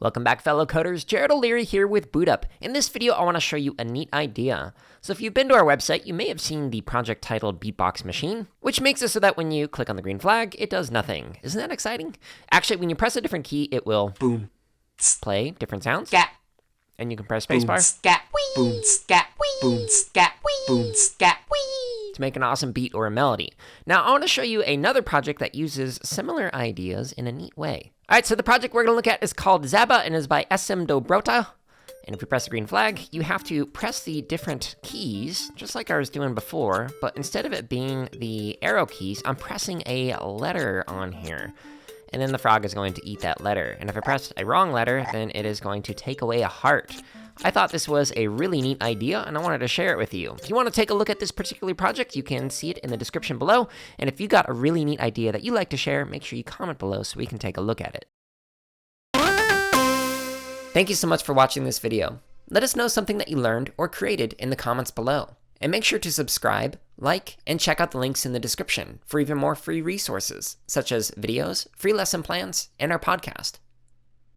Welcome back, fellow coders. Jared O'Leary here with BootUp. In this video, I want to show you a neat idea. So if you've been to our website, you may have seen the project titled Beatbox Machine, which makes it so that when you click on the green flag, it does nothing. Isn't that exciting? Actually, when you press a different key, it will boom, play different sounds. Scat. And you can press spacebar. Scat. Boom, scat. Boom, scat. Boom, scat. To make an awesome beat or a melody. Now, I want to show you another project that uses similar ideas in a neat way. All right, so the project we're going to look at is called Žaba and is by SM Dobrota. And if you press the green flag, you have to press the different keys, just like I was doing before, but instead of it being the arrow keys, I'm pressing a letter on here. And then the frog is going to eat that letter. And if I press a wrong letter, then it is going to take away a heart. I thought this was a really neat idea, and I wanted to share it with you. If you want to take a look at this particular project, you can see it in the description below. And if you got a really neat idea that you'd like to share, make sure you comment below so we can take a look at it. Thank you so much for watching this video. Let us know something that you learned or created in the comments below. And make sure to subscribe, like, and check out the links in the description for even more free resources, such as videos, free lesson plans, and our podcast.